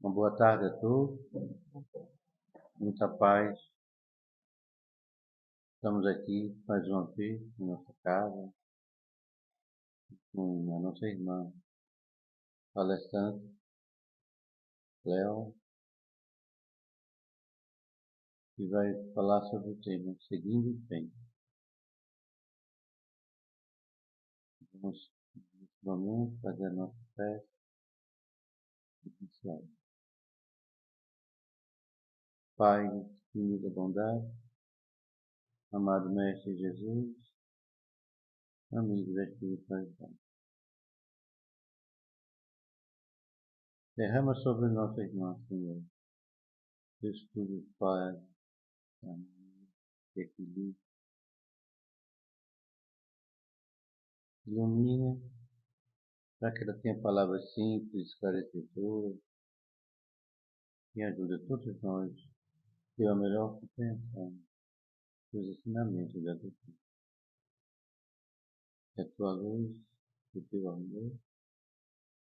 Uma boa tarde a todos, muita paz. Estamos aqui mais uma vez na nossa casa com a nossa irmã palestrante, Léo, que vai falar sobre o tema Seguindo em Frente. Vamos, nesse momento, fazer a nossa festa inicial. Pai, infinita bondade, amado Mestre Jesus, amigos da espiritualidade. Derrama sobre nossa irmã, Senhor, estudo, paz, amor, equilíbrio. Ilumina para que ela tenha palavras simples, esclarecedoras, e ajude todos nós a ter a melhor compreensão dos ensinamentos da doutrina. Que a tua luz, o teu amor,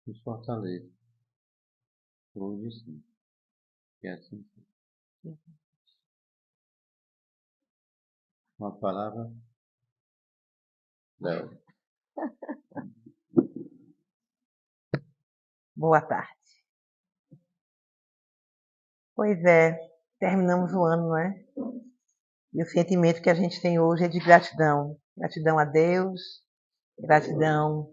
nos fortaleça, hoje e sempre. Que assim seja. Uma palavra, Léo. Boa tarde. Pois é, terminamos o ano, não é? E o sentimento que a gente tem hoje é de gratidão. Gratidão a Deus, gratidão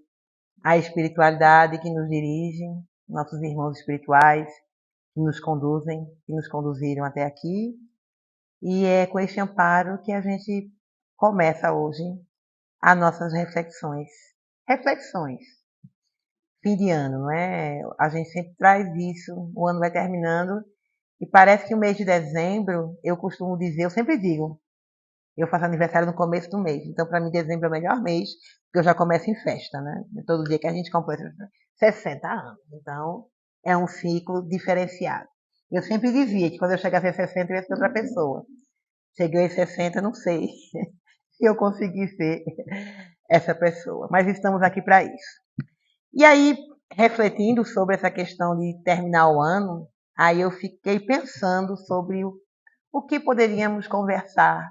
à espiritualidade que nos dirige, nossos irmãos espirituais que nos conduzem, que nos conduziram até aqui. E é com este amparo que a gente começa hoje as nossas reflexões. Reflexões. Fim de ano, não é? A gente sempre traz isso, o ano vai terminando. E parece que o mês de dezembro, eu costumo dizer, eu sempre digo, eu faço aniversário no começo do mês. Então, para mim, dezembro é o melhor mês, porque eu já começo em festa, né? Todo dia que a gente completa 60 anos. Então, é um ciclo diferenciado. Eu sempre dizia que quando eu chegasse a 60, eu ia ser outra pessoa. Cheguei aos 60, não sei se eu consegui ser essa pessoa. Mas estamos aqui para isso. E aí, refletindo sobre essa questão de terminar o ano, aí eu fiquei pensando sobre o que poderíamos conversar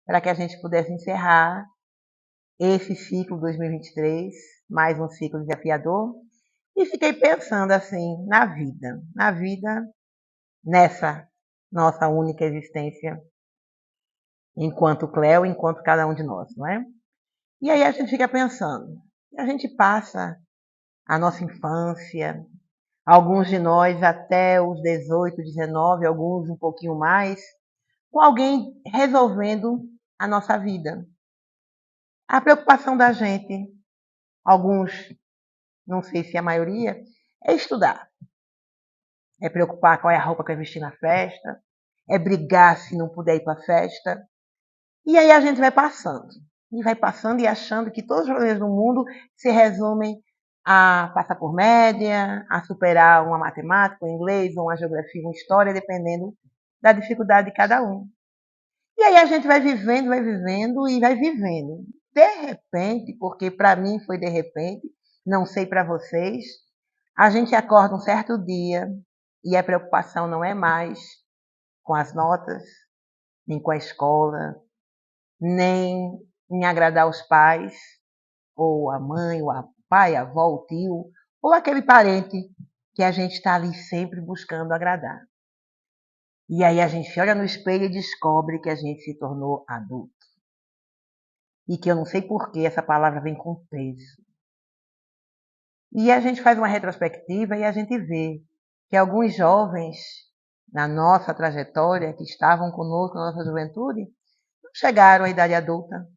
para que a gente pudesse encerrar esse ciclo 2023, mais um ciclo desafiador, e fiquei pensando assim, na vida, nessa nossa única existência, enquanto Cleo, enquanto cada um de nós, não é? E aí a gente fica pensando, a gente passa a nossa infância, alguns de nós até os 18, 19, alguns um pouquinho mais, com alguém resolvendo a nossa vida. A preocupação da gente, alguns, não sei se a maioria, é estudar. É preocupar qual é a roupa que vai vestir na festa, é brigar se não puder ir para a festa. E aí a gente vai passando. E vai passando e achando que todos os problemas do mundo se resumem a passar por média, a superar uma matemática, um inglês, uma geografia, uma história, dependendo da dificuldade de cada um. E aí a gente vai vivendo e vai vivendo. De repente, porque para mim foi de repente, não sei para vocês, a gente acorda um certo dia e a preocupação não é mais com as notas, nem com a escola, nem em agradar os pais, ou a mãe, ou o pai, a avó, o tio, ou aquele parente que a gente está ali sempre buscando agradar. E aí a gente olha no espelho e descobre que a gente se tornou adulto. E que eu não sei por que essa palavra vem com peso. E a gente faz uma retrospectiva e a gente vê que alguns jovens na nossa trajetória, que estavam conosco na nossa juventude, não chegaram à idade adulta.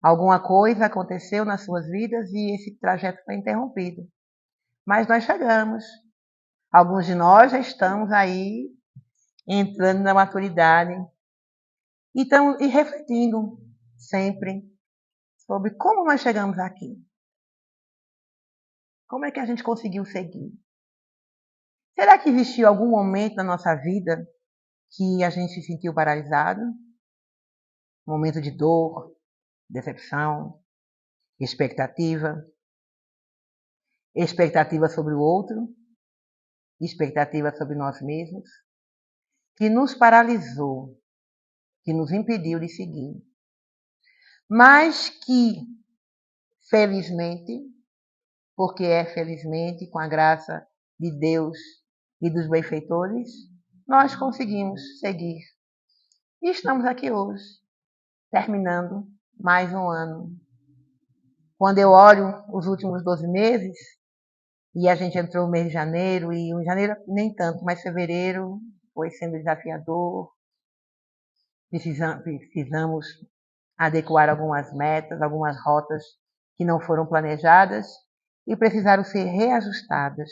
Alguma coisa aconteceu nas suas vidas e esse trajeto foi interrompido. Mas nós chegamos. Alguns de nós já estamos aí entrando na maturidade e refletindo sempre sobre como nós chegamos aqui. Como é que a gente conseguiu seguir? Será que existiu algum momento na nossa vida que a gente se sentiu paralisado? Um momento de dor, decepção, expectativa sobre o outro? expectativa sobre nós mesmos, que nos paralisou, que nos impediu de seguir, mas que, felizmente, porque é felizmente, com a graça de Deus e dos benfeitores, nós conseguimos seguir. E estamos aqui hoje, terminando mais um ano. Quando eu olho os últimos 12 meses, e a gente entrou no mês de janeiro, e em janeiro nem tanto, mas fevereiro foi sendo desafiador. Precisamos adequar algumas metas, algumas rotas que não foram planejadas e precisaram ser reajustadas.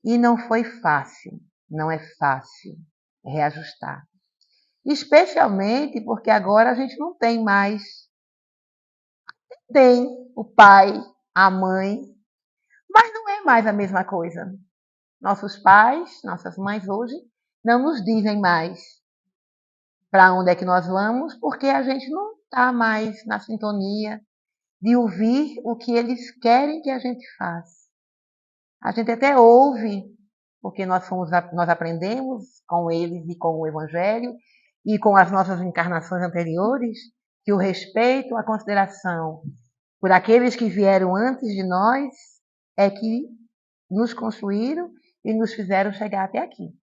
E não foi fácil, não é fácil reajustar. Especialmente porque agora a gente não tem mais. Tem o pai, a mãe, mas não é mais a mesma coisa. Nossos pais, nossas mães hoje, não nos dizem mais para onde é que nós vamos, porque a gente não está mais na sintonia de ouvir o que eles querem que a gente faça. A gente até ouve, porque nós aprendemos com eles e com o Evangelho e com as nossas encarnações anteriores, que o respeito, a consideração por aqueles que vieram antes de nós é que nos construíram e nos fizeram chegar até aqui.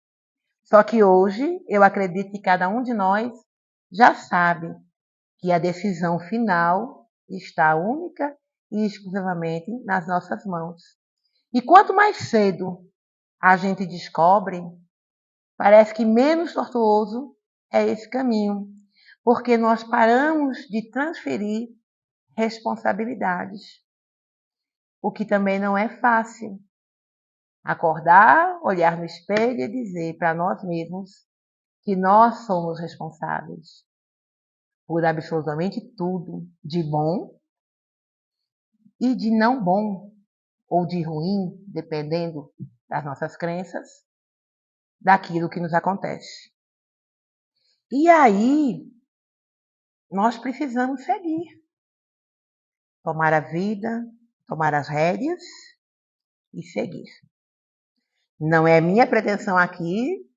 Só que hoje eu acredito que cada um de nós já sabe que a decisão final está única e exclusivamente nas nossas mãos. E quanto mais cedo a gente descobre, parece que menos tortuoso é esse caminho, porque nós paramos de transferir responsabilidades, o que também não é fácil. Acordar, olhar no espelho e dizer para nós mesmos que nós somos responsáveis por absolutamente tudo, de bom e de não bom, ou de ruim, dependendo das nossas crenças, daquilo que nos acontece. E aí, nós precisamos seguir. Tomar a vida, tomar as rédeas e seguir. Não é minha pretensão aqui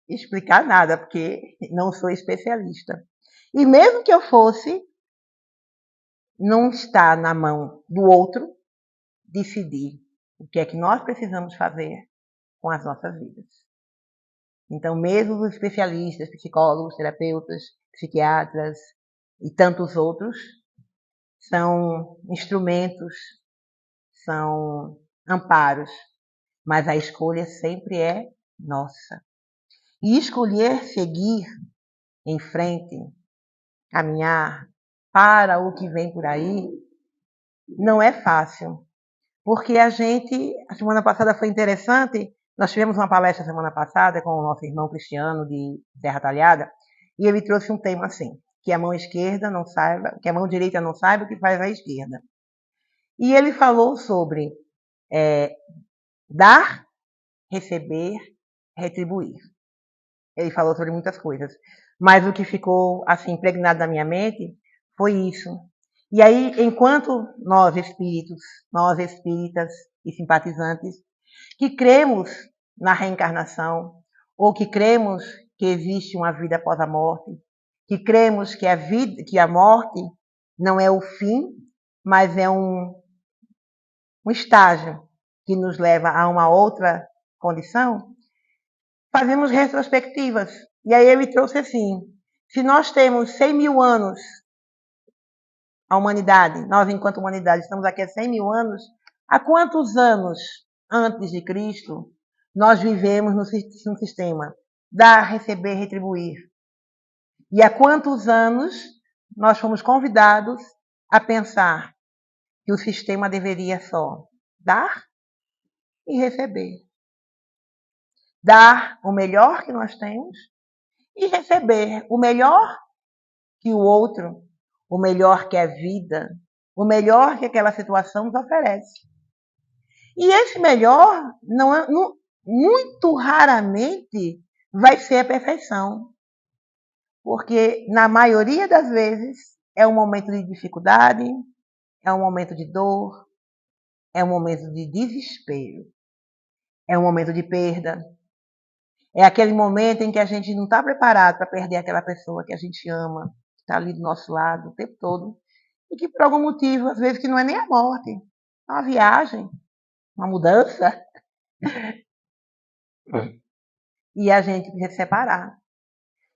explicar nada, porque não sou especialista. E mesmo que eu fosse, não está na mão do outro decidir o que é que nós precisamos fazer com as nossas vidas. Então, mesmo os especialistas, psicólogos, terapeutas, psiquiatras e tantos outros, são instrumentos, são amparos, mas a escolha sempre é nossa. E escolher seguir em frente, caminhar para o que vem por aí, não é fácil. Porque a semana passada foi interessante, nós tivemos uma palestra semana passada com o nosso irmão Cristiano de Serra Talhada, e ele trouxe um tema assim, que a mão esquerda não saiba, que a mão direita não saiba o que faz a esquerda. E ele falou sobre dar, receber, retribuir. Ele falou sobre muitas coisas, mas o que ficou assim impregnado na minha mente foi isso. E aí, enquanto nós espíritas e simpatizantes, que cremos na reencarnação, ou que cremos que existe uma vida após a morte, que cremos que a morte não é o fim, mas é um estágio que nos leva a uma outra condição, fazemos retrospectivas. E aí ele trouxe assim, se nós temos 100 mil anos, a humanidade, nós enquanto humanidade estamos aqui há 100 mil anos, há quantos anos antes de Cristo nós vivemos no sistema dar, receber, retribuir? E há quantos anos nós fomos convidados a pensar que o sistema deveria só dar e receber? Dar o melhor que nós temos e receber o melhor que o outro, o melhor que a vida, o melhor que aquela situação nos oferece. E esse melhor, muito raramente, vai ser a perfeição. Porque, na maioria das vezes, é um momento de dificuldade, é um momento de dor, é um momento de desespero. É um momento de perda. É aquele momento em que a gente não está preparado para perder aquela pessoa que a gente ama, que está ali do nosso lado o tempo todo, e que por algum motivo, às vezes que não é nem a morte, é uma viagem, uma mudança, e a gente precisa se separar.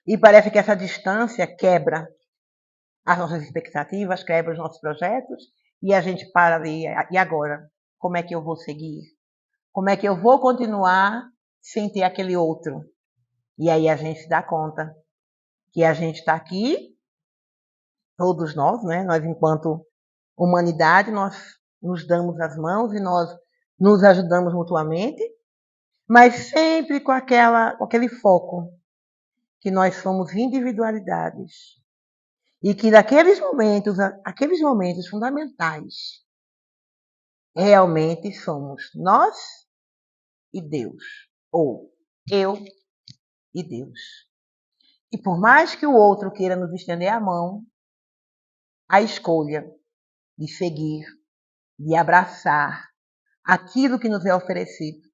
E parece que essa distância quebra as nossas expectativas, quebra os nossos projetos, e a gente para ali, e agora? Como é que eu vou seguir? Como é que eu vou continuar sem ter aquele outro? E aí a gente se dá conta que a gente está aqui, todos nós, né? Nós enquanto humanidade, nós nos damos as mãos e nós nos ajudamos mutuamente, mas sempre com aquele foco que nós somos individualidades e que aqueles momentos fundamentais, realmente somos nós e Deus, ou eu e Deus. E por mais que o outro queira nos estender a mão, a escolha de seguir, de abraçar aquilo que nos é oferecido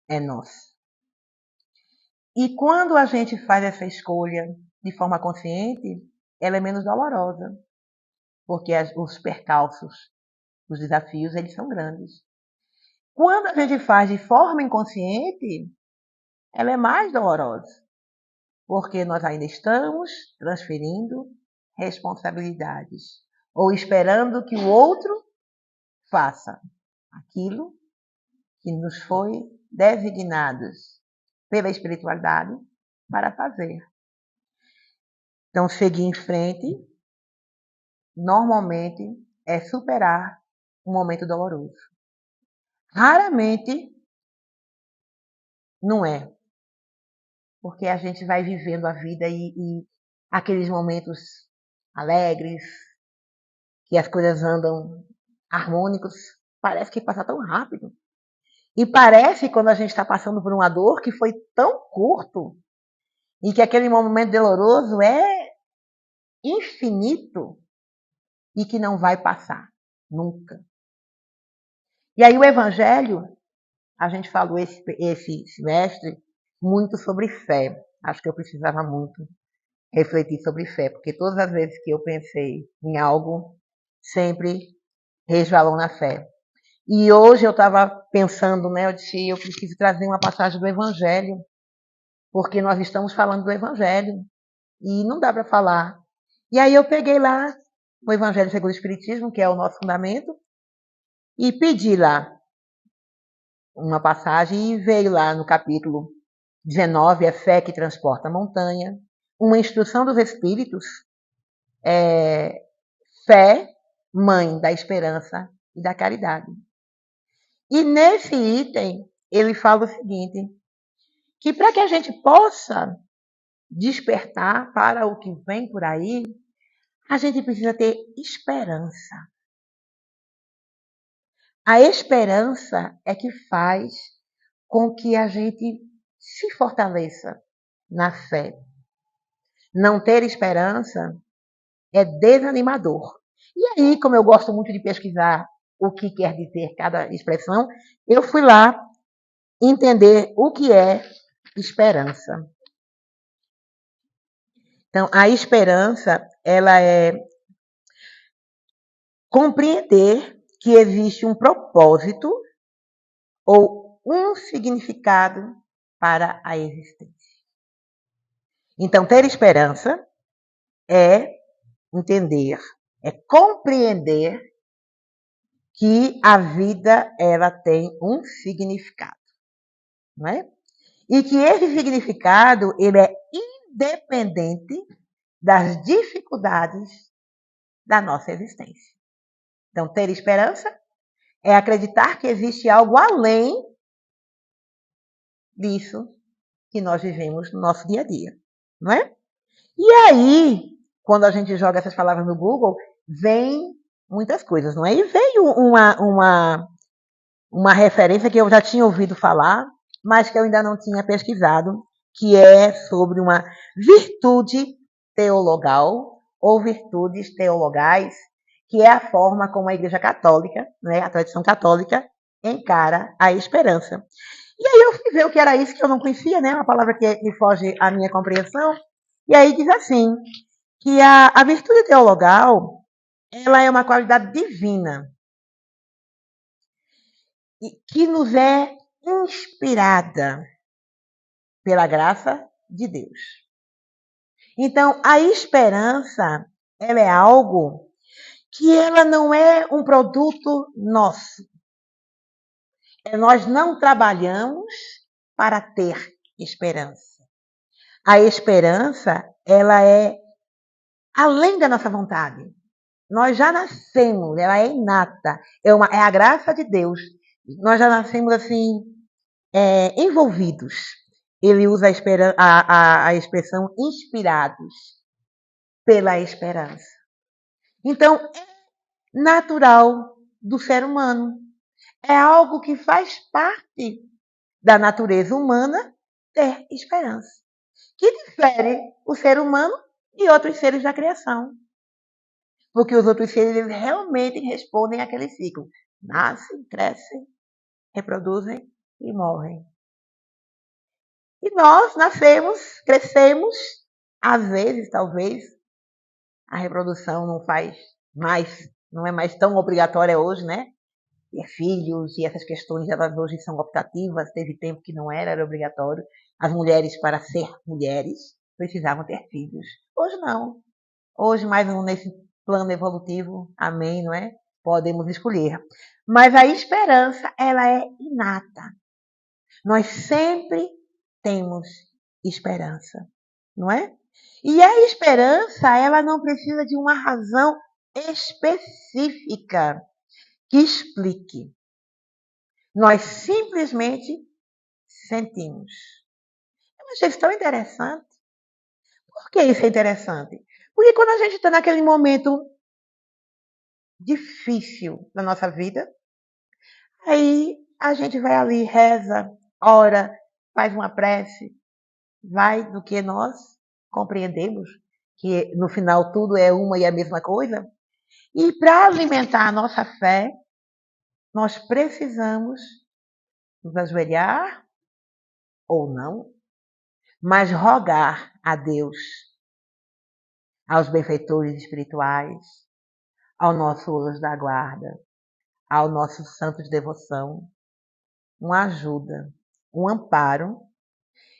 é nossa. E quando a gente faz essa escolha de forma consciente, ela é menos dolorosa, porque os percalços, os desafios, eles são grandes. Quando a gente faz de forma inconsciente, ela é mais dolorosa, porque nós ainda estamos transferindo responsabilidades ou esperando que o outro faça aquilo que nos foi designados pela espiritualidade para fazer. Então, seguir em frente, normalmente, é superar um momento doloroso. Raramente não é, porque a gente vai vivendo a vida e aqueles momentos alegres, que as coisas andam harmônicos, parece que passa tão rápido. E parece, quando a gente está passando por uma dor, que foi tão curto, e que aquele momento doloroso é infinito e que não vai passar, nunca. E aí o Evangelho, a gente falou esse semestre muito sobre fé. Acho que eu precisava muito refletir sobre fé, porque todas as vezes que eu pensei em algo, sempre resvalou na fé. E hoje eu estava pensando, né, eu disse, eu preciso trazer uma passagem do Evangelho, porque nós estamos falando do Evangelho, e não dá para falar. E aí eu peguei lá o Evangelho segundo o Espiritismo, que é o nosso fundamento, e pedi lá uma passagem, e veio lá no capítulo 19, a fé que transporta a montanha, uma instrução dos Espíritos, fé, mãe da esperança e da caridade. E nesse item, ele fala o seguinte, que para que a gente possa despertar para o que vem por aí, a gente precisa ter esperança. A esperança é que faz com que a gente se fortaleça na fé. Não ter esperança é desanimador. E aí, como eu gosto muito de pesquisar o que quer dizer cada expressão, eu fui lá entender o que é esperança. Então, a esperança, ela é compreender que existe um propósito ou um significado para a existência. Então, ter esperança é entender, é compreender que a vida ela tem um significado, não é? E que esse significado ele é independente das dificuldades da nossa existência. Então, ter esperança é acreditar que existe algo além disso que nós vivemos no nosso dia a dia, não é? E aí, quando a gente joga essas palavras no Google, vem muitas coisas, não é? E veio uma referência que eu já tinha ouvido falar, mas que eu ainda não tinha pesquisado, que é sobre uma virtude teologal ou virtudes teologais, que é a forma como a Igreja Católica, né, a tradição católica, encara a esperança. E aí eu fui ver o que era isso, que eu não conhecia, né? Uma palavra que foge à minha compreensão. E aí diz assim, que a virtude teologal, ela é uma qualidade divina, que nos é inspirada pela graça de Deus. Então, a esperança, ela é algo que ela não é um produto nosso. Nós não trabalhamos para ter esperança. A esperança, ela é além da nossa vontade. Nós já nascemos, ela é inata, é a graça de Deus. Nós já nascemos assim, envolvidos. Ele usa a expressão inspirados pela esperança. Então, é natural do ser humano. É algo que faz parte da natureza humana ter esperança, que difere o ser humano de outros seres da criação. Porque os outros seres eles realmente respondem àquele ciclo. Nascem, crescem, reproduzem e morrem. E nós nascemos, crescemos, às vezes, talvez, a reprodução não é mais tão obrigatória hoje, né? Ter filhos e essas questões, elas hoje são optativas, teve tempo que não era obrigatório. As mulheres, para ser mulheres, precisavam ter filhos. Hoje não. Hoje, mais nesse plano evolutivo, amém, não é? Podemos escolher. Mas a esperança, ela é inata. Nós sempre temos esperança, não é? E a esperança, ela não precisa de uma razão específica que explique. Nós simplesmente sentimos. Eu achei isso tão interessante. Por que isso é interessante? Porque quando a gente está naquele momento difícil da nossa vida, aí a gente vai ali, reza, ora, faz uma prece, vai do que nós compreendemos, que no final tudo é uma e a mesma coisa. E para alimentar a nossa fé, nós precisamos nos ajoelhar ou não, mas rogar a Deus, aos benfeitores espirituais, ao nosso anjo da guarda, ao nosso santo de devoção, uma ajuda, um amparo,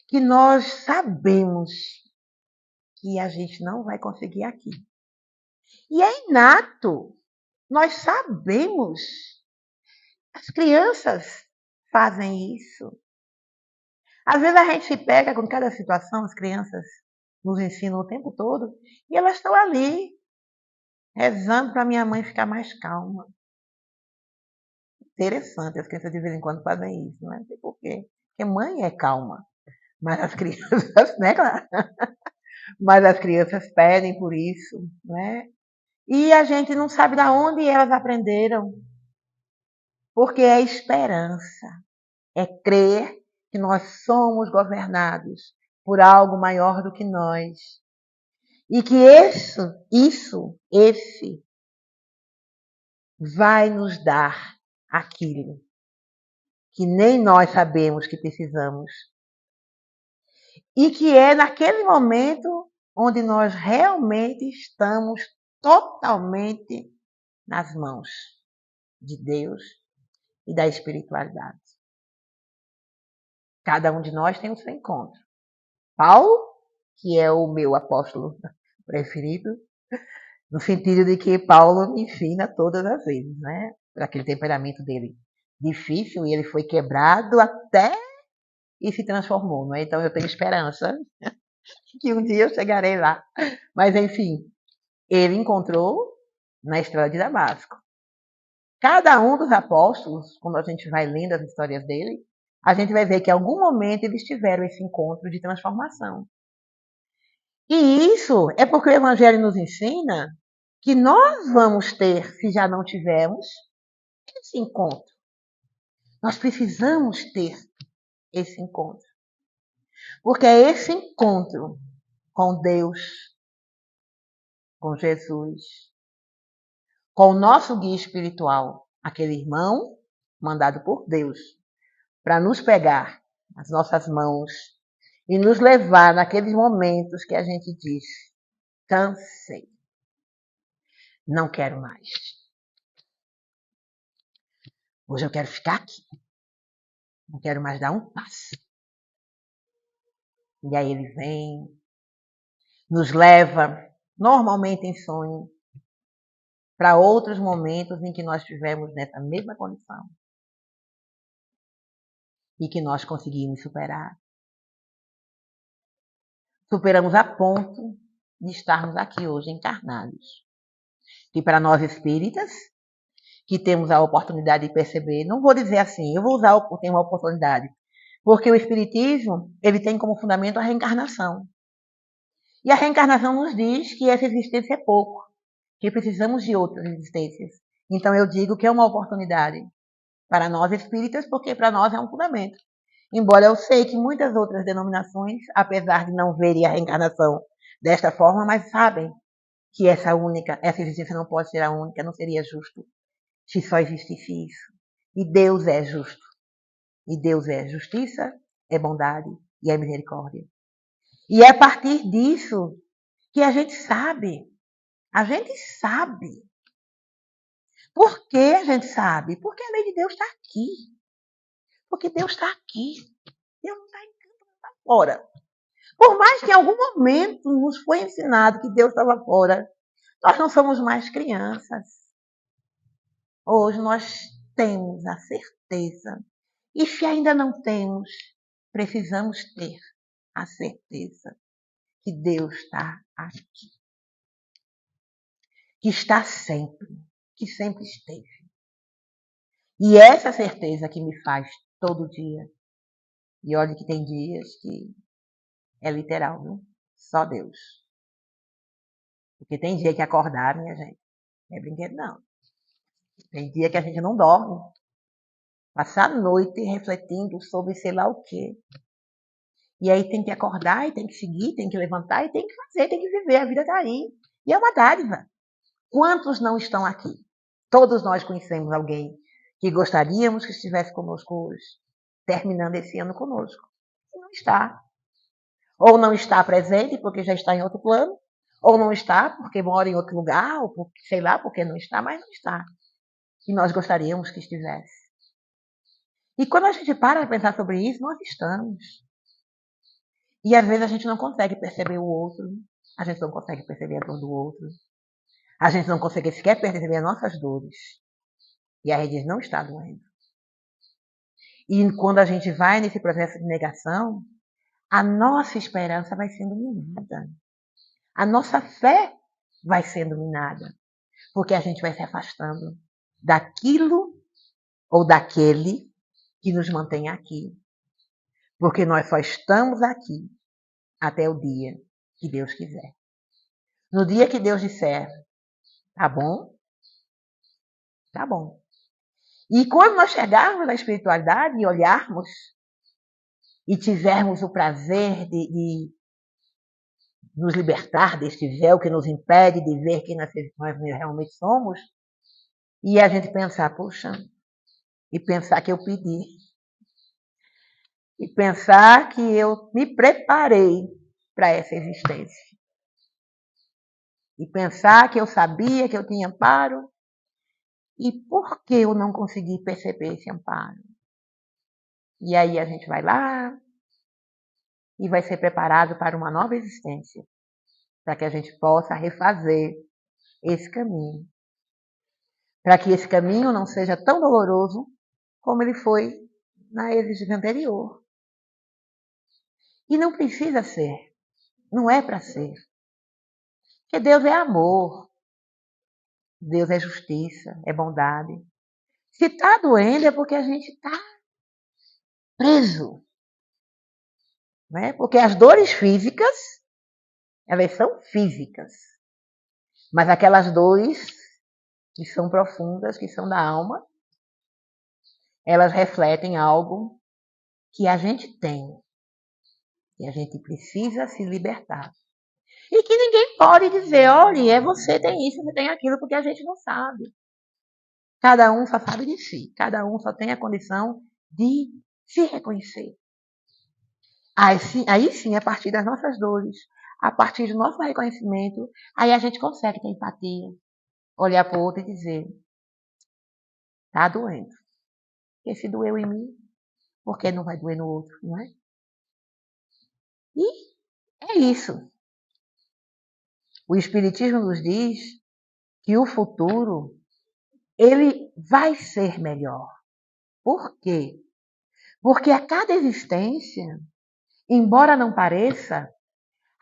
que nós sabemos que a gente não vai conseguir aqui. E é inato. Nós sabemos. As crianças fazem isso. Às vezes a gente se pega com cada situação, as crianças nos ensinam o tempo todo, e elas estão ali, rezando para minha mãe ficar mais calma. Interessante, as crianças de vez em quando fazem isso, não sei porquê. Porque mãe é calma, mas as crianças, né, claro? Mas as crianças pedem por isso, né? E a gente não sabe de onde elas aprenderam, porque é esperança, é crer que nós somos governados por algo maior do que nós. E que esse vai nos dar aquilo que nem nós sabemos que precisamos. E que é naquele momento onde nós realmente estamos totalmente nas mãos de Deus e da espiritualidade. Cada um de nós tem o seu encontro. Paulo, que é o meu apóstolo preferido, no sentido de que Paulo me ensina todas as vezes, né? Por aquele temperamento dele difícil, e ele foi quebrado até e se transformou, não é? Então eu tenho esperança que um dia eu chegarei lá. Mas enfim, ele encontrou na estrada de Damasco. Cada um dos apóstolos, quando a gente vai lendo as histórias dele, a gente vai ver que em algum momento eles tiveram esse encontro de transformação. E isso é porque o Evangelho nos ensina que nós vamos ter, se já não tivermos, esse encontro. Nós precisamos ter esse encontro. Porque é esse encontro com Deus, com Jesus, com o nosso guia espiritual, aquele irmão mandado por Deus para nos pegar nas nossas mãos e nos levar naqueles momentos que a gente diz: cansei, não quero mais. Hoje eu quero ficar aqui, não quero mais dar um passo. E aí ele vem, nos leva, normalmente em sonho, para outros momentos em que nós estivemos nessa mesma condição e que nós conseguimos superar. Superamos a ponto de estarmos aqui hoje encarnados. E para nós espíritas, que temos a oportunidade de perceber, não vou dizer assim, eu vou usar o termo oportunidade, porque o espiritismo, ele tem como fundamento a reencarnação. E a reencarnação nos diz que essa existência é pouco, que precisamos de outras existências. Então eu digo que é uma oportunidade para nós espíritas, porque para nós é um fundamento. Embora eu sei que muitas outras denominações, apesar de não verem a reencarnação desta forma, mas sabem que essa existência não pode ser a única, não seria justo se só existisse isso. E Deus é justo. E Deus é justiça, é bondade e é misericórdia. E é a partir disso que a gente sabe. A gente sabe. Por que a gente sabe? Porque a lei de Deus está aqui. Porque Deus está aqui. Deus não está em campo, não está fora. Por mais que em algum momento nos foi ensinado que Deus estava fora, nós não somos mais crianças. Hoje nós temos a certeza. E se ainda não temos, precisamos ter a certeza que Deus está aqui. Que está sempre, que sempre esteve. E essa certeza que me faz todo dia. E olha que tem dias que é literal, viu? Só Deus. Porque tem dia que acordar, minha gente, não é brinquedo não. Tem dia que a gente não dorme. Passar a noite refletindo sobre sei lá o quê. E aí tem que acordar, e tem que seguir, tem que levantar, e tem que fazer, tem que viver. A vida está aí. E é uma dádiva. Quantos não estão aqui? Todos nós conhecemos alguém que gostaríamos que estivesse conosco hoje, terminando esse ano conosco. E não está. Ou não está presente porque já está em outro plano, ou não está porque mora em outro lugar, ou porque, sei lá, porque não está, mas não está. E nós gostaríamos que estivesse. E quando a gente para pensar sobre isso, nós estamos. E às vezes a gente não consegue perceber o outro, a gente não consegue perceber a dor do outro, a gente não consegue sequer perceber as nossas dores. E a gente não está doendo. E quando a gente vai nesse processo de negação, a nossa esperança vai sendo minada. A nossa fé vai sendo minada. Porque a gente vai se afastando daquilo ou daquele que nos mantém aqui. Porque nós só estamos aqui até o dia que Deus quiser. No dia que Deus disser, tá bom? Tá bom. E quando nós chegarmos na espiritualidade e olharmos e tivermos o prazer de nos libertar deste véu que nos impede de ver quem nós realmente somos, e a gente pensar, puxa, e pensar que eu pedi, e pensar que eu me preparei para essa existência, e pensar que eu sabia que eu tinha amparo, e por que eu não consegui perceber esse amparo? E aí a gente vai lá e vai ser preparado para uma nova existência, para que a gente possa refazer esse caminho. Para que esse caminho não seja tão doloroso como ele foi na existência anterior. E não precisa ser. Não é para ser. Porque Deus é amor. Deus é justiça, é bondade. Se está doendo é porque a gente está preso. Né? Porque as dores físicas, elas são físicas. Mas aquelas dores que são profundas, que são da alma, elas refletem algo que a gente tem. E a gente precisa se libertar. E que ninguém pode dizer, olha, você tem isso, você tem aquilo, porque a gente não sabe. Cada um só sabe de si. Cada um só tem a condição de se reconhecer. Aí sim, a partir das nossas dores, a partir do nosso reconhecimento, aí a gente consegue ter empatia. Olhar para o outro e dizer, tá doendo. Porque se doeu em mim, por que não vai doer no outro, não é? E é isso. O Espiritismo nos diz que o futuro, ele vai ser melhor. Por quê? Porque a cada existência, embora não pareça,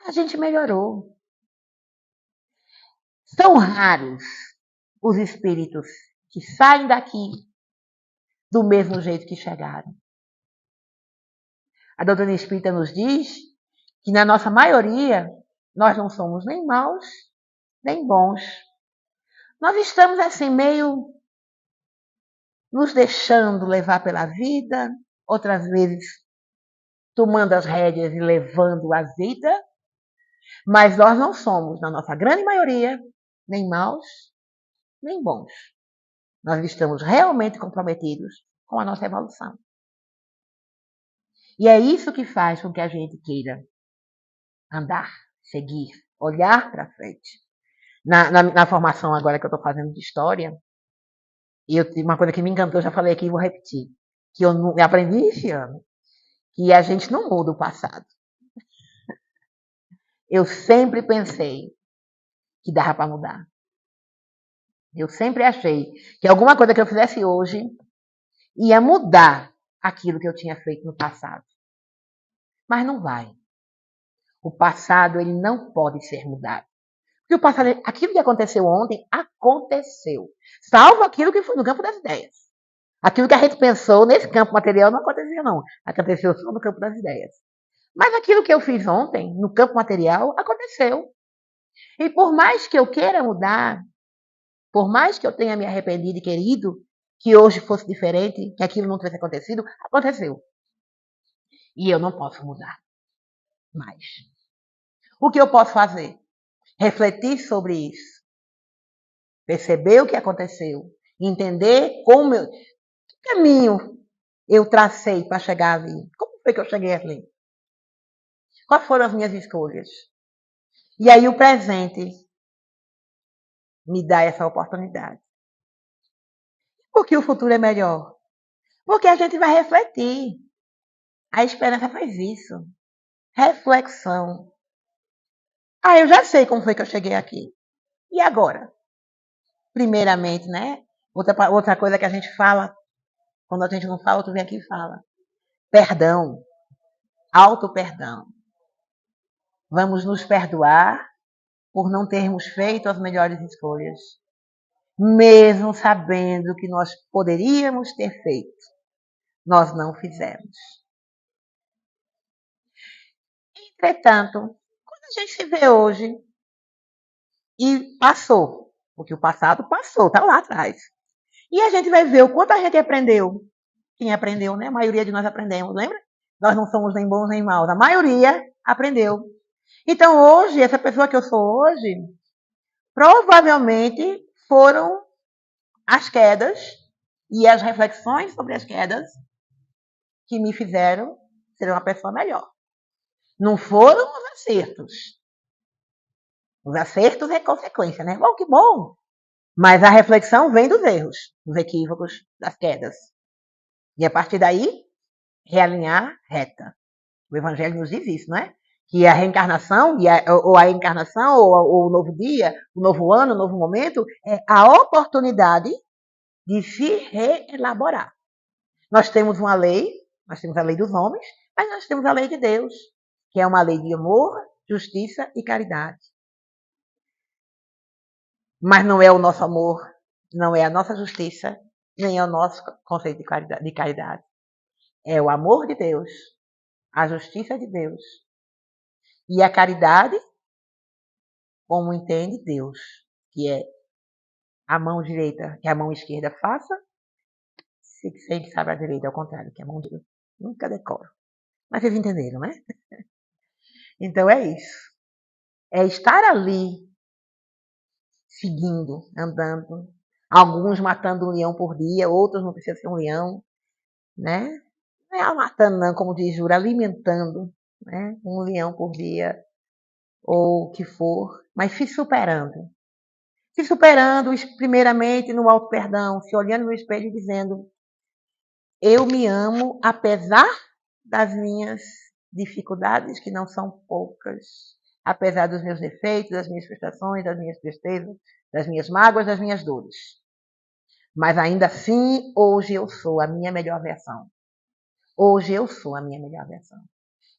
a gente melhorou. São raros os espíritos que saem daqui do mesmo jeito que chegaram. A doutrina espírita nos diz que, na nossa maioria, nós não somos nem maus, nem bons. Nós estamos assim, meio nos deixando levar pela vida, outras vezes tomando as rédeas e levando a vida, mas nós não somos, na nossa grande maioria, nem maus, nem bons. Nós estamos realmente comprometidos com a nossa evolução. E é isso que faz com que a gente queira andar, seguir, olhar para frente. Na formação agora que eu estou fazendo de história, e uma coisa que me encantou, eu já falei aqui e vou repetir, que eu aprendi esse ano, que a gente não muda o passado. Eu sempre pensei que dava para mudar. Eu sempre achei que alguma coisa que eu fizesse hoje ia mudar aquilo que eu tinha feito no passado. Mas não vai. O passado, ele não pode ser mudado. Porque o passado, aquilo que aconteceu ontem, aconteceu. Salvo aquilo que foi no campo das ideias. Aquilo que a gente pensou nesse campo material não aconteceu, não. Aconteceu só no campo das ideias. Mas aquilo que eu fiz ontem, no campo material, aconteceu. E por mais que eu queira mudar, por mais que eu tenha me arrependido e querido que hoje fosse diferente, que aquilo não tivesse acontecido, aconteceu. E eu não posso mudar mais. O que eu posso fazer? Refletir sobre isso. Perceber o que aconteceu. Entender como que caminho eu tracei para chegar ali. Como foi que eu cheguei ali? Quais foram as minhas escolhas? E aí o presente me dá essa oportunidade. Por que o futuro é melhor? Porque a gente vai refletir. A esperança faz isso. Reflexão. Ah, eu já sei como foi que eu cheguei aqui. E agora? Primeiramente, né? Outra coisa que a gente fala, quando a gente não fala, tu vem aqui e fala. Perdão. Auto-perdão. Vamos nos perdoar por não termos feito as melhores escolhas. Mesmo sabendo que nós poderíamos ter feito. Nós não fizemos. Entretanto, quando a gente se vê hoje e passou, porque o passado passou, está lá atrás. E a gente vai ver o quanto a gente aprendeu. Quem aprendeu, né? A maioria de nós aprendemos, lembra? Nós não somos nem bons nem maus. A maioria aprendeu. Então hoje, essa pessoa que eu sou hoje, provavelmente foram as quedas e as reflexões sobre as quedas que me fizeram ser uma pessoa melhor. Não foram os acertos. Os acertos é consequência, né? Bom, que bom! Mas a reflexão vem dos erros, dos equívocos, das quedas. E a partir daí, realinhar reta. O Evangelho nos diz isso, não é? Que a reencarnação, ou a encarnação, ou o novo dia, o novo ano, o novo momento, é a oportunidade de se reelaborar. Nós temos uma lei, nós temos a lei dos homens, mas nós temos a lei de Deus, que é uma lei de amor, justiça e caridade. Mas não é o nosso amor, não é a nossa justiça, nem é o nosso conceito de caridade. É o amor de Deus, a justiça de Deus e a caridade, como entende Deus, que é a mão direita que a mão esquerda faça, sem que sabe a direita, ao contrário, que a mão direita nunca decora. Mas vocês entenderam, né? Então é isso. É estar ali, seguindo, andando, Alguns matando um leão por dia, outros não precisa ser um leão, né? Não é matando, não, como diz Jura, alimentando, né? Um leão por dia, ou o que for, mas se superando. Se superando, primeiramente, no auto-perdão, se olhando no espelho e dizendo: eu me amo apesar das minhas dificuldades, que não são poucas, apesar dos meus defeitos, das minhas frustrações, das minhas tristezas, das minhas mágoas, das minhas dores. Mas ainda assim, hoje eu sou a minha melhor versão. Hoje eu sou a minha melhor versão.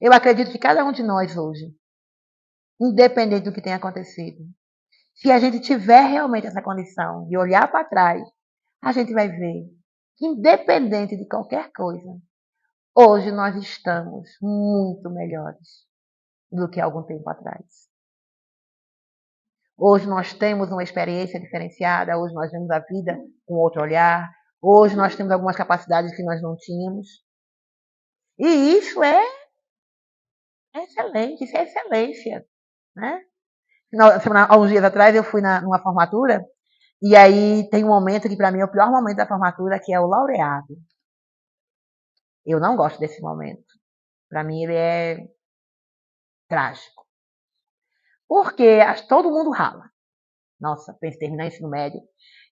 Eu acredito que cada um de nós hoje, independente do que tenha acontecido, se a gente tiver realmente essa condição de olhar para trás, a gente vai ver que, independente de qualquer coisa, hoje nós estamos muito melhores do que algum tempo atrás. Hoje nós temos uma experiência diferenciada, hoje nós vemos a vida com outro olhar, hoje nós temos algumas capacidades que nós não tínhamos. E isso é excelente, isso é excelência, né? Há uns dias atrás eu fui numa formatura e aí tem um momento que para mim é o pior momento da formatura, que é o laureado. Eu não gosto desse momento. Para mim ele é trágico. Porque todo mundo rala. Nossa, penso em terminar o ensino médio.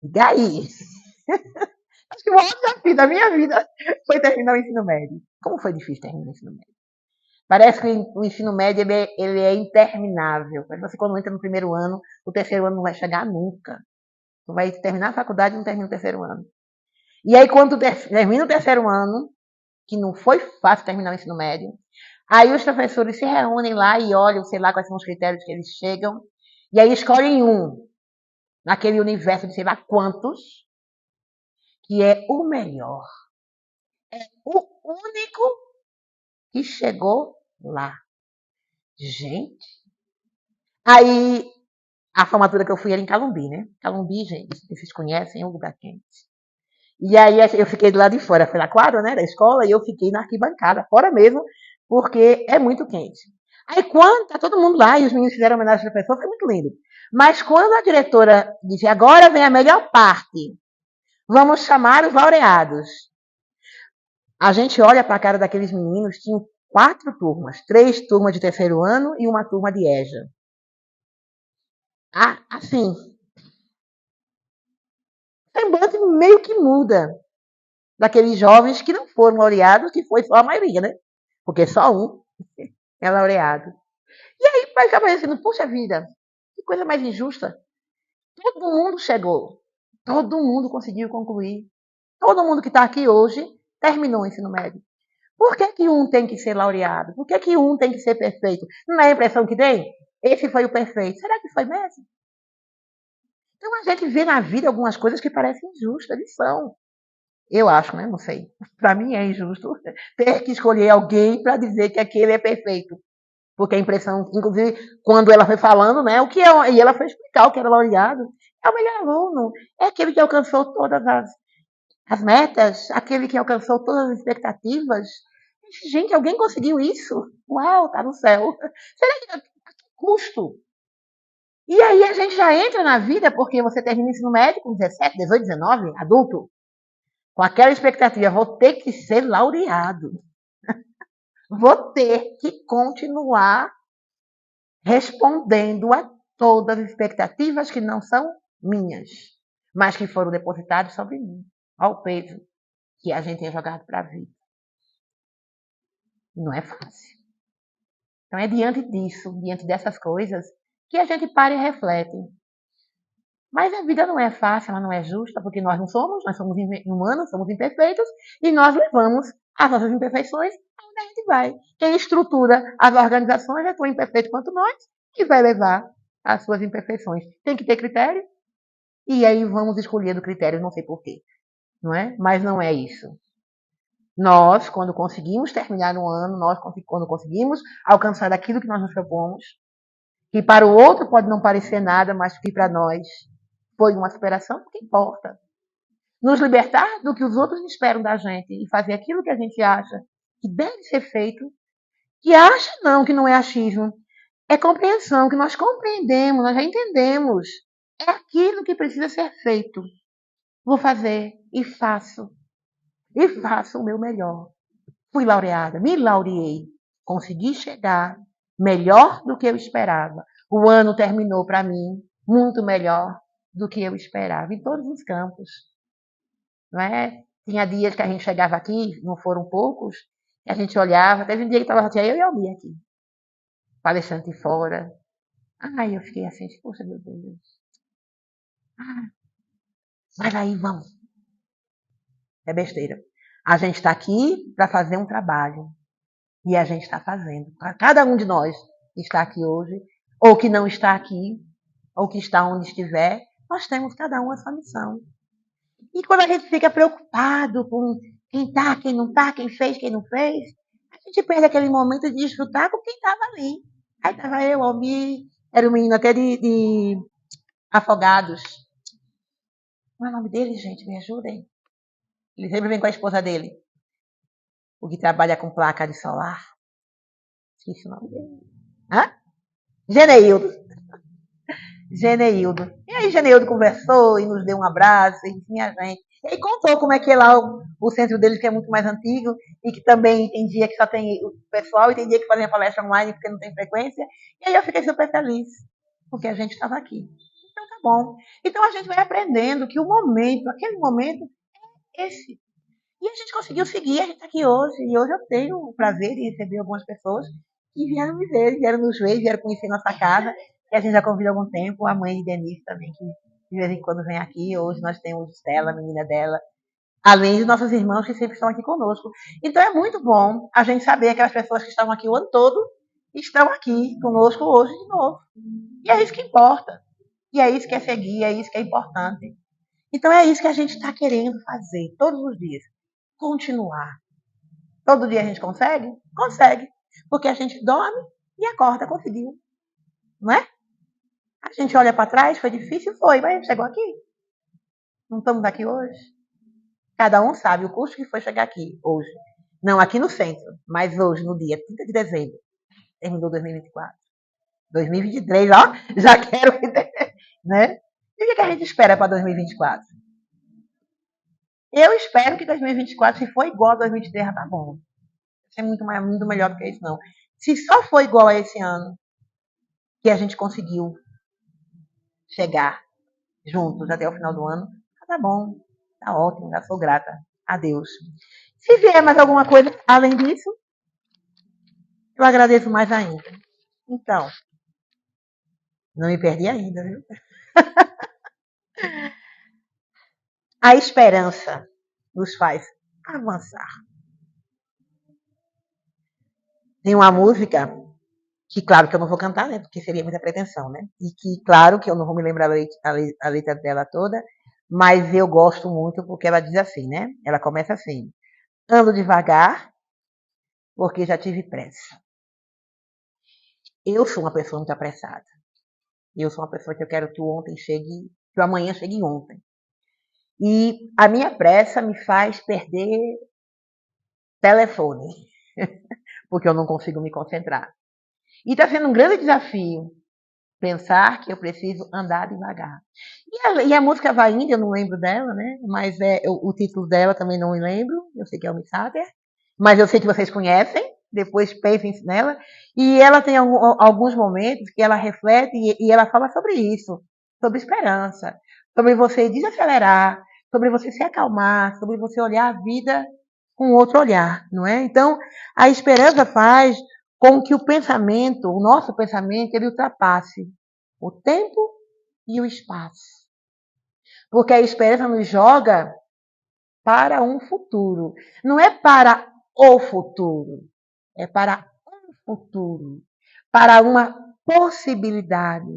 E daí? Acho que o maior desafio da minha vida foi terminar o ensino médio. Como foi difícil terminar o ensino médio? Parece que o ensino médio ele é interminável. Mas você, quando entra no primeiro ano, o terceiro ano não vai chegar nunca. Tu vai terminar a faculdade e não termina o terceiro ano. E aí, quando tu termina o terceiro ano, que não foi fácil terminar o ensino médio, aí os professores se reúnem lá e olham, sei lá quais são os critérios que eles chegam, e aí escolhem um, naquele universo de sei lá quantos, que é o melhor. É o único que chegou lá. Gente. Aí, a formatura que eu fui era em Calumbi, né? Calumbi, gente, se vocês conhecem, é um lugar quente. E aí eu fiquei do lado de fora, foi na quadra, né, da escola, e eu fiquei na arquibancada, fora mesmo, porque é muito quente. Aí quando tá todo mundo lá e os meninos fizeram homenagem ao professor, foi muito lindo. Mas quando a diretora disse, agora vem a melhor parte, vamos chamar os laureados. A gente olha para a cara daqueles meninos, tinham 4 turmas, 3 turmas de terceiro ano e uma turma de EJA. Ah, assim, o semblante meio que muda daqueles jovens que não foram laureados, que foi só a maioria, né? Porque só um é laureado. E aí vai ficar parecendo, puxa vida, que coisa mais injusta. Todo mundo chegou. Todo mundo conseguiu concluir. Todo mundo que está aqui hoje terminou o ensino médio. Por que, que um tem que ser laureado? Por que, que um tem que ser perfeito? Não é a impressão que tem? Esse foi o perfeito. Será que foi mesmo? Então a gente vê na vida algumas coisas que parecem injustas, eles são. Eu acho, né? Não sei. Para mim é injusto ter que escolher alguém para dizer que aquele é perfeito. Porque a impressão, inclusive, quando ela foi falando, né, o que é, e ela foi explicar o que era laureado, é o melhor aluno, é aquele que alcançou todas as metas, aquele que alcançou todas as expectativas. Gente, alguém conseguiu isso? Uau, tá no céu. Será que a que custo? E aí a gente já entra na vida porque você termina o ensino médio com 17, 18, 19, adulto, com aquela expectativa, vou ter que ser laureado. Vou ter que continuar respondendo a todas as expectativas que não são minhas, mas que foram depositadas sobre mim, ao peso que a gente é jogado para a vida. Não é fácil. Então é diante disso, diante dessas coisas, que a gente para e reflete. Mas a vida não é fácil, ela não é justa, porque nós somos humanos, somos imperfeitos, e nós levamos as nossas imperfeições aonde a gente vai. Quem estrutura as organizações é tão imperfeito quanto nós, que vai levar as suas imperfeições. Tem que ter critério, e aí vamos escolher do critério, não sei porquê, não é? Mas não é isso. Nós, quando conseguimos terminar um ano, quando conseguimos alcançar aquilo que nós nos propomos, que para o outro pode não parecer nada, mas que para nós foi uma superação, o que importa? Nos libertar do que os outros esperam da gente e fazer aquilo que a gente acha que deve ser feito, que acha não, que não é achismo, é compreensão, que nós compreendemos, nós já entendemos. É aquilo que precisa ser feito. Vou fazer e faço. E faço o meu melhor. Fui laureada, me laureei. Consegui chegar melhor do que eu esperava. O ano terminou para mim muito melhor do que eu esperava, em todos os campos. Não é? Tinha dias que a gente chegava aqui, não foram poucos, e a gente olhava, teve um dia que estava só eu e a Almir aqui, palestrante fora. Ai, eu fiquei assim, poxa, meu Deus. Ah, mas aí, vamos. É besteira. A gente está aqui para fazer um trabalho. E a gente está fazendo. Cada um de nós que está aqui hoje, ou que não está aqui, ou que está onde estiver, nós temos cada um a sua missão. E quando a gente fica preocupado com quem está, quem não está, quem fez, quem não fez, a gente perde aquele momento de desfrutar com quem estava ali. Aí estava eu, Almir, era um menino até de Afogados. Qual é o nome dele, gente? Me ajudem. Ele sempre vem com a esposa dele. O que trabalha com placa de solar. Esqueci o nome dele. Hã? Geneildo. Geneildo. E aí Geneildo conversou e nos deu um abraço, e disse, minha gente. E aí contou como é que é lá o centro deles, que é muito mais antigo, e que também tem dia que só tem o pessoal, e tem dia que fazem a palestra online porque não tem frequência. E aí eu fiquei super feliz, porque a gente estava aqui. Então tá bom. Então a gente vai aprendendo que o momento, aquele momento, é esse. E a gente conseguiu seguir, a gente está aqui hoje, e hoje eu tenho o prazer de receber algumas pessoas que vieram me ver, vieram nos ver, vieram conhecer nossa casa, que a gente já convida há algum tempo, a mãe de Denise também, que de vez em quando vem aqui. Hoje nós temos Estela, a menina dela, além de nossos irmãos que sempre estão aqui conosco. Então é muito bom a gente saber que aquelas pessoas que estavam aqui o ano todo estão aqui conosco hoje de novo. E é isso que importa. E é isso que é seguir, é isso que é importante. Então é isso que a gente está querendo fazer todos os dias. Continuar. Todo dia a gente consegue? Consegue. Porque a gente dorme e acorda, conseguiu. Não é? A gente olha para trás, foi difícil, foi, mas a gente chegou aqui. Não estamos aqui hoje. Cada um sabe o custo que foi chegar aqui hoje. Não aqui no centro, mas hoje, no dia 30 de dezembro. Terminou 2024. 2023, ó, já quero. Né? E o que a gente espera para 2024? Eu espero que 2024, se for igual a 2023, já tá bom. Vai ser muito melhor do que isso, não. Se só for igual a esse ano, que a gente conseguiu chegar juntos até o final do ano, tá bom, tá ótimo, já sou grata a Deus. Se vier mais alguma coisa além disso, eu agradeço mais ainda. Então, não me perdi ainda, viu? A esperança nos faz avançar. Tem uma música que, claro, que eu não vou cantar, né? Porque seria muita pretensão, né? E que, claro, que eu não vou me lembrar a letra dela toda, mas eu gosto muito porque ela diz assim, né? Ela começa assim: ando devagar porque já tive pressa. Eu sou uma pessoa muito apressada. Eu sou uma pessoa que eu quero que o ontem chegue, que o amanhã chegue ontem. E a minha pressa me faz perder telefone, porque eu não consigo me concentrar. E está sendo um grande desafio pensar que eu preciso andar devagar. E a música vai indo, eu não lembro dela, né? Mas o título dela também não me lembro. Eu sei que é o Miss Hatter, mas eu sei que vocês conhecem. Depois pensem nela. E ela tem alguns momentos que ela reflete e ela fala sobre isso, sobre esperança, sobre você desacelerar, sobre você se acalmar, sobre você olhar a vida com outro olhar, não é? Então, a esperança faz com que o pensamento, o nosso pensamento, ele ultrapasse o tempo e o espaço. Porque a esperança nos joga para um futuro. Não é para o futuro, é para um futuro, para uma possibilidade,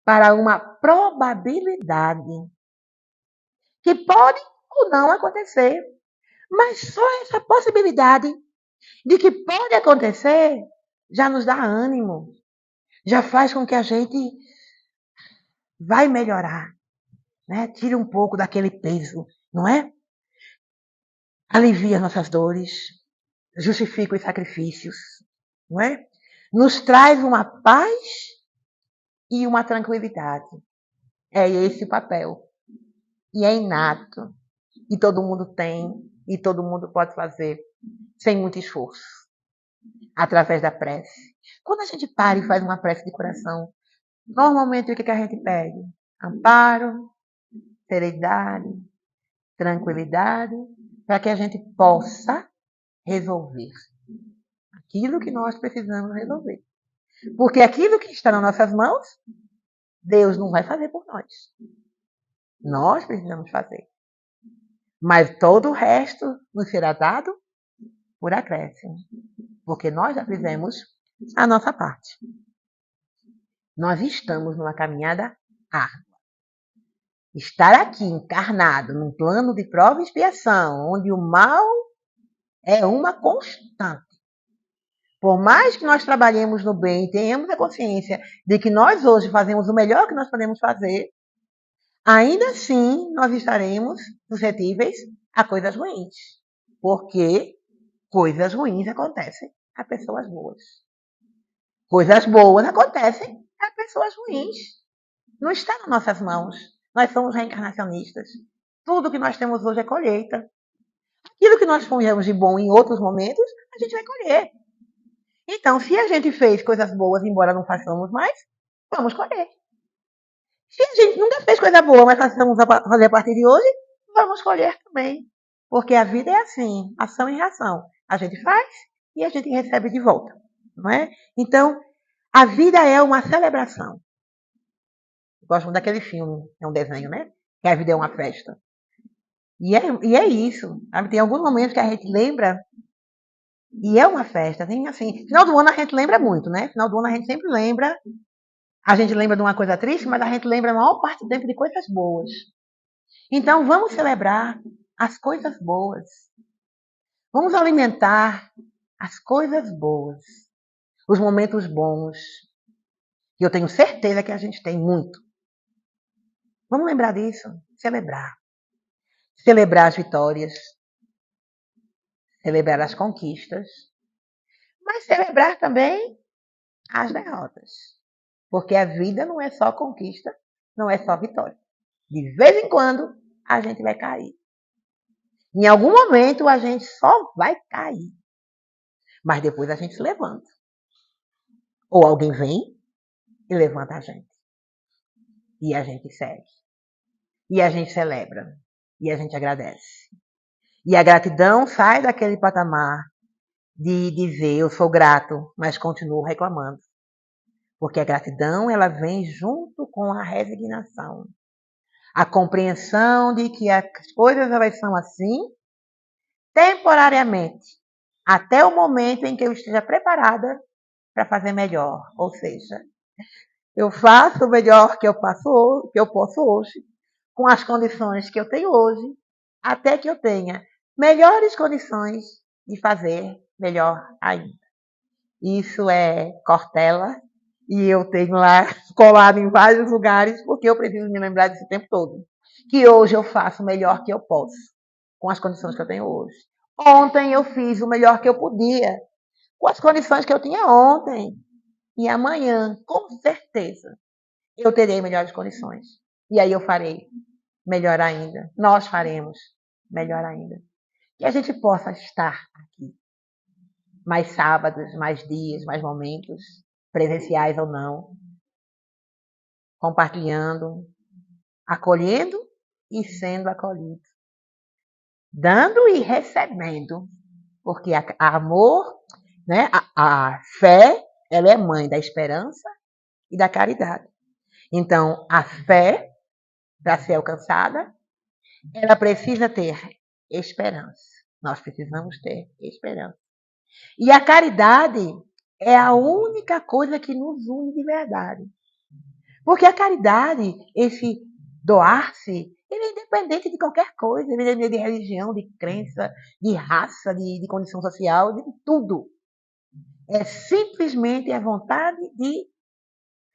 para uma probabilidade que pode ou não acontecer. Mas só essa possibilidade de que pode acontecer já nos dá ânimo, já faz com que a gente vai melhorar, né? Tira um pouco daquele peso, não é? Alivia nossas dores, justifica os sacrifícios, não é? Nos traz uma paz e uma tranquilidade. É esse o papel. e é inato, e todo mundo tem, e todo mundo pode fazer sem muito esforço, através da prece. Quando a gente para e faz uma prece de coração, normalmente o que a gente pede? Amparo, serenidade, tranquilidade, para que a gente possa resolver aquilo que nós precisamos resolver. Porque aquilo que está nas nossas mãos, Deus não vai fazer por nós. Nós precisamos fazer. Mas todo o resto nos será dado por acréscimo. Porque nós já fizemos a nossa parte. Nós estamos numa caminhada árdua. Estar aqui encarnado num plano de prova e expiação, onde o mal é uma constante. Por mais que nós trabalhemos no bem e tenhamos a consciência de que nós hoje fazemos o melhor que nós podemos fazer, ainda assim nós estaremos suscetíveis a coisas ruins. Porque coisas ruins acontecem a pessoas boas. Coisas boas acontecem a pessoas ruins. Não está nas nossas mãos. Nós somos reencarnacionistas. Tudo que nós temos hoje é colheita. Aquilo que nós fizemos de bom em outros momentos, a gente vai colher. Então, se a gente fez coisas boas, embora não façamos mais, vamos colher. Se a gente nunca fez coisa boa, mas passamos a fazer a partir de hoje, vamos colher também. Porque a vida é assim, ação e reação. A gente faz e a gente recebe de volta. Não é? Então, a vida é uma celebração. Eu gosto muito daquele filme, é um desenho, né? Que a vida é uma festa. E é isso. Sabe? Tem alguns momentos que a gente lembra e é uma festa. Tem assim, final do ano a gente lembra muito, né? Final do ano a gente sempre lembra. A gente lembra de uma coisa triste, mas a gente lembra a maior parte do tempo de coisas boas. Então vamos celebrar as coisas boas. Vamos alimentar as coisas boas. Os momentos bons. E eu tenho certeza que a gente tem muito. Vamos lembrar disso. Celebrar. Celebrar as vitórias. Celebrar as conquistas. Mas celebrar também as derrotas. Porque a vida não é só conquista, não é só vitória. De vez em quando, a gente vai cair. Em algum momento, a gente só vai cair. Mas depois a gente se levanta. Ou alguém vem e levanta a gente. E a gente segue. E a gente celebra. E a gente agradece. E a gratidão sai daquele patamar de dizer eu sou grato, mas continuo reclamando. Porque a gratidão, ela vem junto com a resignação. A compreensão de que as coisas elas são assim temporariamente, até o momento em que eu esteja preparada para fazer melhor. Ou seja, eu faço o melhor que eu posso hoje, com as condições que eu tenho hoje, até que eu tenha melhores condições de fazer melhor ainda. Isso é Cortella, e eu tenho lá colado em vários lugares, porque eu preciso me lembrar disso o tempo todo. Que hoje eu faço o melhor que eu posso, com as condições que eu tenho hoje. Ontem eu fiz o melhor que eu podia, com as condições que eu tinha ontem. E amanhã, com certeza, eu terei melhores condições. E aí eu farei melhor ainda. Nós faremos melhor ainda. Que a gente possa estar aqui. Mais sábados, mais dias, mais momentos, presenciais ou não. Compartilhando, acolhendo e sendo acolhido. Dando e recebendo. Porque amor, né? A fé, ela é mãe da esperança e da caridade. Então, a fé, para ser alcançada, ela precisa ter esperança. Nós precisamos ter esperança. E a caridade é a única coisa que nos une de verdade. Porque a caridade, esse doar-se, ele é independente de qualquer coisa, ele é de religião, de crença, de raça, de condição social, de tudo. É simplesmente a vontade de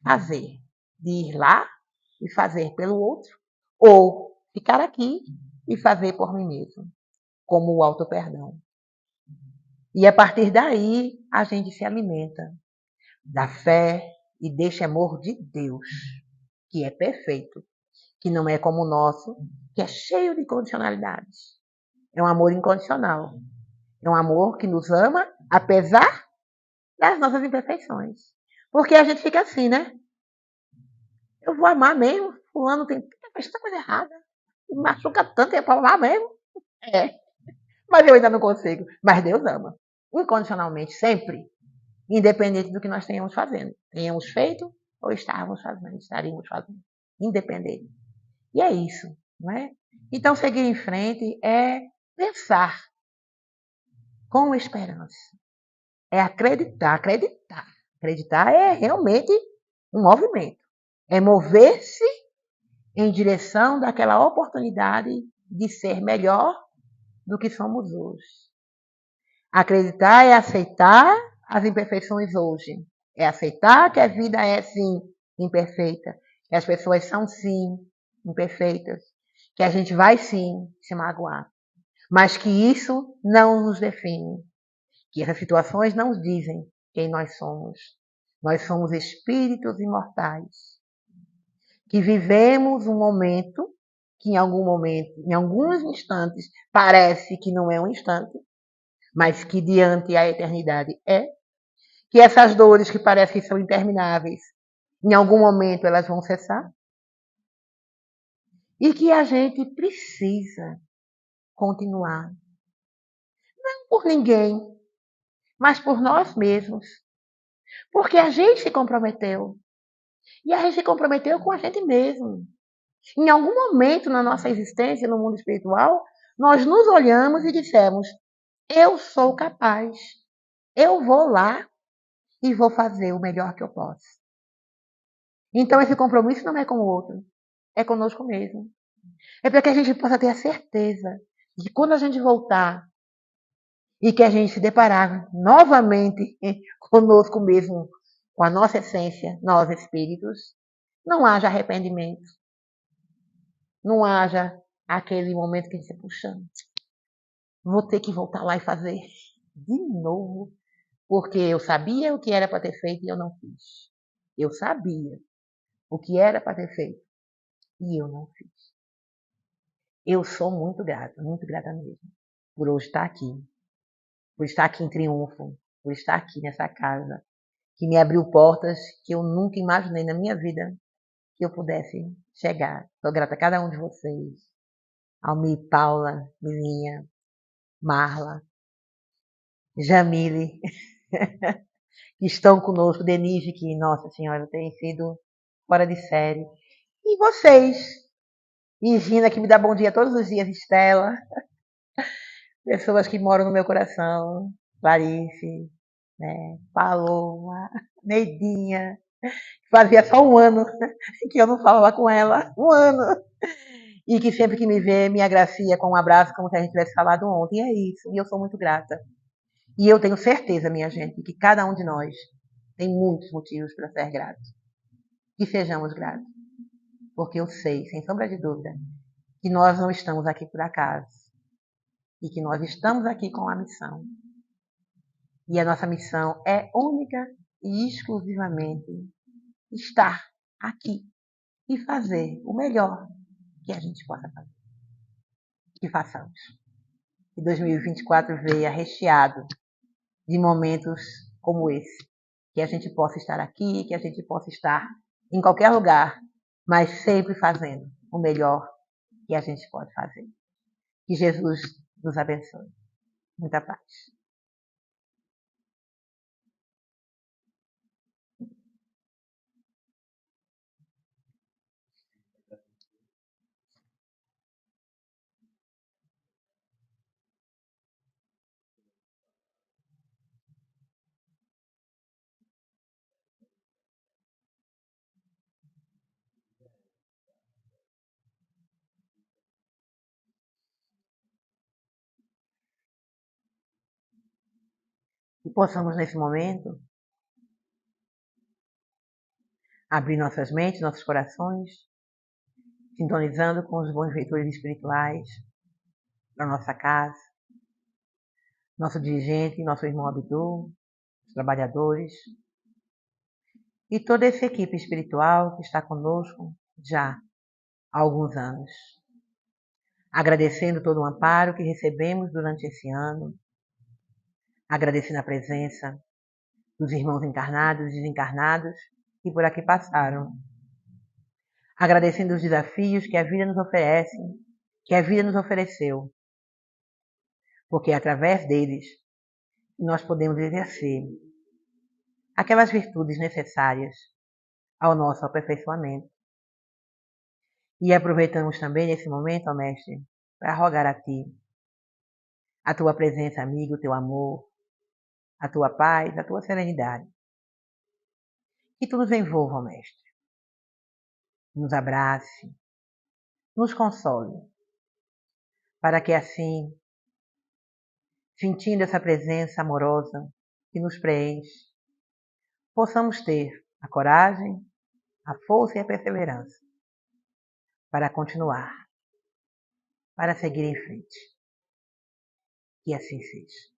fazer, de ir lá e fazer pelo outro, ou ficar aqui e fazer por mim mesmo, como o auto-perdão. E a partir daí, a gente se alimenta da fé e desse amor de Deus, que é perfeito, que não é como o nosso, que é cheio de condicionalidades. É um amor incondicional. É um amor que nos ama, apesar das nossas imperfeições. Porque a gente fica assim, né? Eu vou amar mesmo. Fulano faz tanta coisa errada. Me machuca tanto, é pra amar mesmo. É. Mas eu ainda não consigo. Mas Deus ama. Incondicionalmente, sempre. Independente do que nós tenhamos fazendo. Tenhamos feito ou estaríamos fazendo. Independente. E é isso, não é? Então, seguir em frente é pensar com esperança. É acreditar. Acreditar é realmente um movimento. É mover-se em direção daquela oportunidade de ser melhor do que somos hoje. Acreditar é aceitar as imperfeições hoje. É aceitar que a vida é, sim, imperfeita. Que as pessoas são, sim, imperfeitas. Que a gente vai, sim, se magoar. Mas que isso não nos define. Que essas situações não dizem quem nós somos. Nós somos espíritos imortais. Que vivemos um momento que em algum momento, em alguns instantes, parece que não é um instante, mas que diante a eternidade é. Que essas dores que parecem que são intermináveis, em algum momento elas vão cessar. E que a gente precisa continuar. Não por ninguém, mas por nós mesmos. Porque a gente se comprometeu. E a gente se comprometeu com a gente mesmo. Em algum momento na nossa existência no mundo espiritual, nós nos olhamos e dissemos: eu sou capaz. Eu vou lá e vou fazer o melhor que eu posso. Então esse compromisso não é com o outro, é conosco mesmo. É para que a gente possa ter a certeza de que quando a gente voltar e que a gente se deparar novamente conosco mesmo, com a nossa essência, nós espíritos, não haja arrependimento. Não haja aquele momento que a gente se puxando. Vou ter que voltar lá e fazer de novo, porque eu sabia o que era para ter feito e eu não fiz. Eu sabia o que era para ter feito e eu não fiz. Eu sou muito grata mesmo, por hoje estar aqui, por estar aqui em triunfo, por estar aqui nessa casa, que me abriu portas que eu nunca imaginei na minha vida que eu pudesse chegar. Estou grata a cada um de vocês, Almi, Paula, Milinha, Marla, Jamile, que estão conosco, Denise, que, nossa senhora, tem sido fora de série. E vocês, e Gina, que me dá bom dia todos os dias, Estela, pessoas que moram no meu coração, Clarice, né, Paloma, Neidinha, fazia só um ano que eu não falava com ela, um ano, e que sempre que me vê, me agracia com um abraço, como se a gente tivesse falado ontem, e é isso, e eu sou muito grata. E eu tenho certeza, minha gente, que cada um de nós tem muitos motivos para ser grato. Que sejamos gratos. Porque eu sei, sem sombra de dúvida, que nós não estamos aqui por acaso. E que nós estamos aqui com a missão. E a nossa missão é única e exclusivamente estar aqui e fazer o melhor que a gente possa fazer. Que façamos. Que 2024 venha recheado de momentos como esse. Que a gente possa estar aqui, que a gente possa estar em qualquer lugar, mas sempre fazendo o melhor que a gente pode fazer. Que Jesus nos abençoe. Muita paz. Que possamos, nesse momento, abrir nossas mentes, nossos corações, sintonizando com os bons leitores espirituais da nossa casa, nosso dirigente, nosso irmão Abdu, os trabalhadores e toda essa equipe espiritual que está conosco já há alguns anos, agradecendo todo o amparo que recebemos durante esse ano, agradecendo a presença dos irmãos encarnados e desencarnados que por aqui passaram, agradecendo os desafios que a vida nos oferece, que a vida nos ofereceu, porque é através deles nós podemos exercer aquelas virtudes necessárias ao nosso aperfeiçoamento. E aproveitamos também nesse momento, ó Mestre, para rogar a Ti, a Tua presença, amigo, o Teu amor, a Tua paz, a Tua serenidade. Que Tu nos envolva, ó Mestre, nos abrace, nos console, para que assim, sentindo essa presença amorosa que nos preenche, possamos ter a coragem, a força e a perseverança para continuar, para seguir em frente. Que assim seja.